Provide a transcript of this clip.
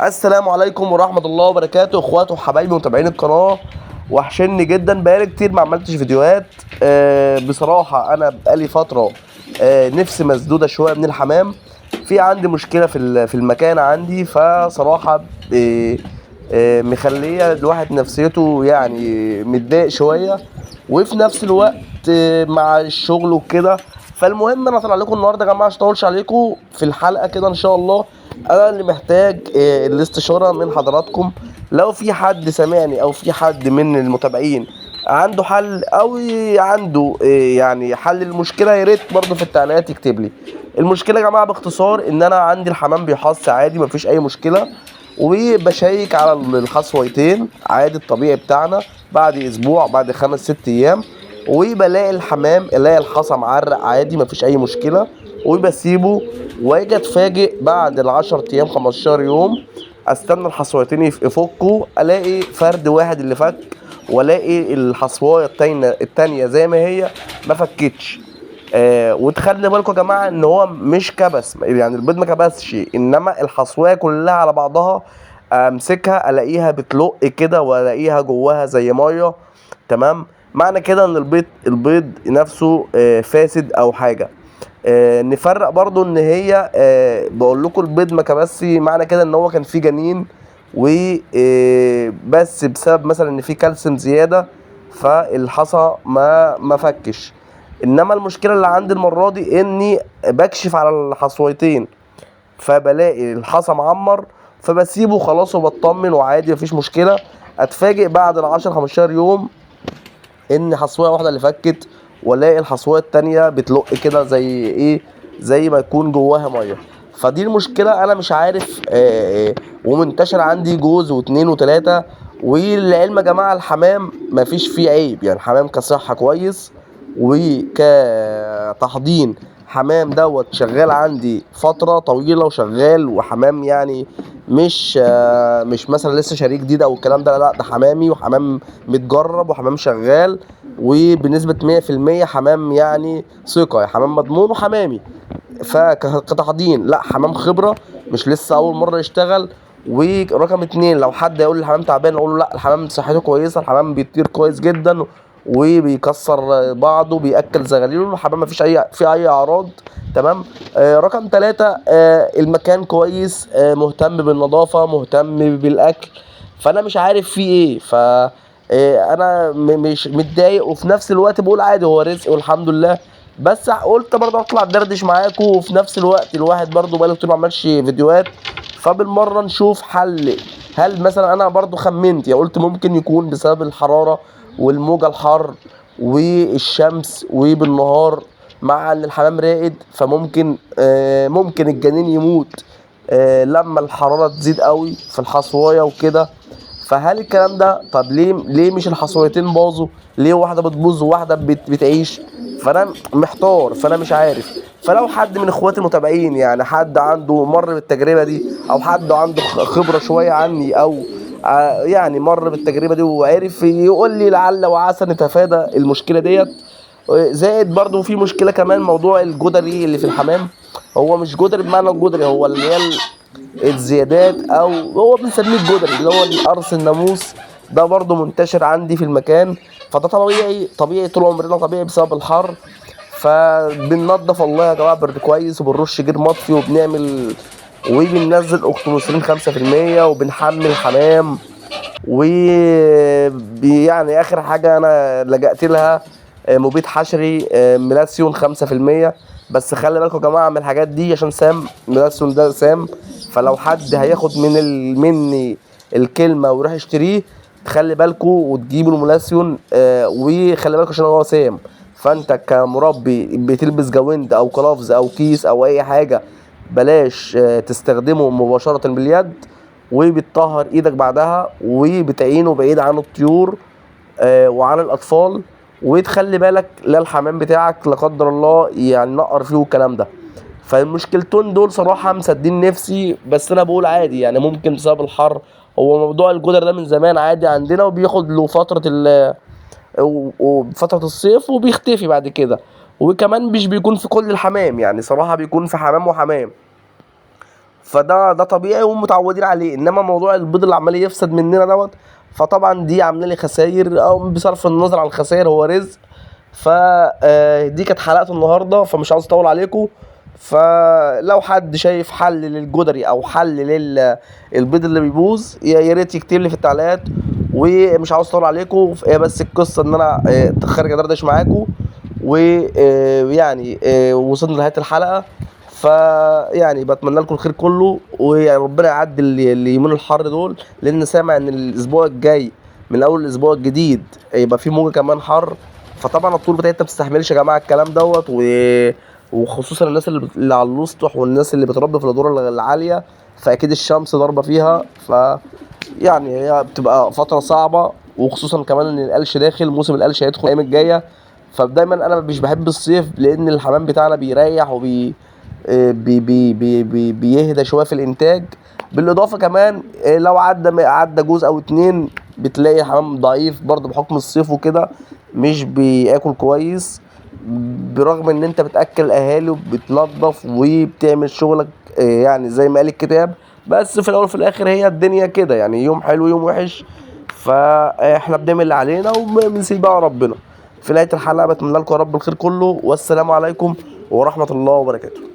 السلام عليكم ورحمة الله وبركاته، اخواتي وحبايبي متابعين القناة. وحشني جدا، بقالي كتير ما عملتش فيديوهات. بصراحة انا بقالي فترة نفسي مسدودة شوية من الحمام. في عندي مشكلة في المكان عندي، فصراحة مخلية الواحد نفسيته يعني متضايق شوية. وفي نفس الوقت مع الشغل وكده. فالمهم انا طالع لكم النهارده يا جماعه، مش هطولش عليكم في الحلقه كده ان شاء الله. انا اللي محتاج الاستشاره من حضراتكم. لو في حد سامعني او في حد من المتابعين عنده حل او عنده يعني حل المشكله، يا ريت برضه في التعليقات يكتب لي. المشكله يا جماعه باختصار ان انا عندي الحمام بيحص عادي، مفيش اي مشكله. وبشيك على الحصويتين عادي الطبيعي بتاعنا بعد اسبوع، بعد 5 6 ايام. وبلاقي الحمام الاقي الحصى معرق عادي، مفيش اي مشكله. وبسيبه واجي اتفاجئ بعد ال10 ايام 15 يوم، استنى الحصويتين يفكوا، الاقي فرد واحد اللي فك، والاقي الحصوايه التانية زي ما هي ما فكتش. وتخلي بالكم يا جماعه ان هو مش كبس، يعني البيض ما كبسش، انما الحصوايه كلها على بعضها امسكها الاقيها بتلق كده، والاقيها جواها زي ميه. تمام. معنى كده ان البيض نفسه فاسد او حاجه. نفرق برضو ان هي بقول لكم البيض ما كبسي، معنى كده ان هو كان فيه جنين. وبس بسبب مثلا ان فيه كالسيوم زياده، فالحصى ما فكش. انما المشكله اللي عندي المره دي اني بكشف على الحصويتين، فبلاقي الحصى معمر، فبسيبه خلاص وبطمن وعادي مفيش مشكله. اتفاجئ بعد ال10 15 يوم ان حصويه واحده اللي فكت، والاقي الحصويه التانية بتلق كده زي ايه، زي ما يكون جواها ميه. فدي المشكله، انا مش عارف. ومنتشر عندي جوز واتنين وتلاته. وللعلم يا جماعه الحمام مفيش فيه عيب، يعني الحمام كصحه كويس وكتحضين. حمام شغال عندي فترة طويلة وشغال، وحمام يعني مش مثلا لسه شاريه جديد او الكلام ده، لا ده حمامي وحمام متجرب وحمام شغال. وبنسبة 100% حمام يعني ثقة، حمام مضمون وحمامي. فكتحضين لا، حمام خبرة، مش لسه أول مرة يشتغل. ورقم اتنين، لو حد يقول لي الحمام تعبان، اقول له لا، الحمام صحته كويسة، الحمام بيطير كويس جدا وبيكسر بعضه، بياكل زغاليله، الحمام مفيش اي اعراض. تمام. رقم تلاتة، المكان كويس، مهتم بالنظافة، مهتم بالاكل. فانا مش عارف في ايه. انا مش متضايق، وفي نفس الوقت بقول عادي هو رزق والحمد لله. بس قلت برضه اطلع دردش معاكم، وفي نفس الوقت الواحد برضه بقاله كتير ما عملش فيديوهات، فبالمره نشوف حل. هل مثلا انا برضه خمنت، يعني قلت ممكن يكون بسبب الحراره والموجه الحر والشمس وبالنهار، مع ان الحمام راقد، فممكن ممكن الجنين يموت لما الحراره تزيد قوي في الحصوايه وكده. فهل الكلام ده، طب ليه مش الحصويتين باظوا؟ ليه واحده بتبوظ وواحده بتعيش؟ فانا محتار، فانا مش عارف. فلو حد من اخواتي المتابعين، يعني حد عنده مر بالتجربه دي، او حد عنده خبره شويه عني، او يعني مر بالتجربه دي وعرف يقول لي، لعل وعسى نتفادى المشكله ديت. زائد برضو في مشكله كمان، موضوع الجدري اللي في الحمام. هو مش جدري بمعنى الجدري، هو اللي هي الزيادات، او هو بنسميه الجدري اللي هو القرص الناموس. ده برضو منتشر عندي في المكان. فده طبيعي طبيعي طول عمرنا طبيعي بسبب الحر. فبننضف والله يا جماعه برد كويس، وبنرش جير مطفي، وبنعمل وبننزل اكتوموسرين 5%، وبنحمل الحمام. و يعني اخر حاجه انا لجأت لها مبيد حشري ميلاسيون 5%. بس خلي بالكم يا جماعه من الحاجات دي عشان سام، ميلاسيون ده سام. فلو حد هياخد مني الكلمه ويروح يشتريه، تخلي بالكم وتجيبوا الميلاسيون. وخلي بالكم عشان هو سام. فانت كمربي بتلبس جواند او قلافز او كيس او اي حاجه، بلاش تستخدمه مباشره باليد. وبتطهر ايدك بعدها، وبتعينه بعيد عن الطيور وعن الاطفال. وتخلي بالك لا الحمام بتاعك لا قدر الله يعني نقر فيه والكلام ده. فالمشكلتين دول صراحة مسدين نفسي، بس انا بقول عادي يعني ممكن بسبب الحر. هو موضوع الجدر ده من زمان عادي عندنا، وبياخد له فترة وفترة الصيف وبيختفي بعد كده. وكمان مش بيكون في كل الحمام، يعني صراحة بيكون في حمام وحمام. فده طبيعي ومتعودين عليه. انما موضوع البيض اللي عمال يفسد مننا دوت، فطبعا دي عامله لي خساير، او بصرف النظر عن الخساير هو رزق. فدي كانت حلقه النهارده، فمش عاوز اطول عليكم. فلو حد شايف حل للجدري او حل للبيض اللي بيبوظ، يا ريت يكتب لي في التعليقات. ومش عاوز اطول عليكم، هي بس القصه ان انا خارج ادردش معاكم. ويعني وصلنا لنهايه الحلقه. فيعني بتمنى لكم الخير كله، ويعني ربنا يعدي اليومين الحر دول، لان سامع ان الاسبوع الجاي من اول الاسبوع الجديد يبقى في موجه كمان حر. فطبعا الطول بتاعتها ما بتستحملش يا جماعه الكلام دوت. وخصوصا الناس اللي على الاسطح، والناس اللي بتربي في الادوار العاليه، فاكيد الشمس ضاربه فيها. يعني هي بتبقى فتره صعبه، وخصوصا كمان ان القلش داخل، موسم القلش هيدخل الايام الجايه. فدايما انا مش بحب الصيف، لان الحمام بتاعنا بيريح بيهدى شويه في الانتاج. بالاضافه كمان لو عدى جوز او اتنين، بتلاقي حمام ضعيف برضه بحكم الصيف وكده، مش بياكل كويس. برغم ان انت بتاكل اهالي وبتنظف وبتعمل شغلك يعني زي ما قال الكتاب. بس في الاول وفي الاخر هي الدنيا كده، يعني يوم حلو يوم وحش. فاحنا بنعمل اللي علينا وبنسيب بقى ربنا. في نهايه الحلقه بتمنى لكم يا رب الخير كله، والسلام عليكم ورحمه الله وبركاته.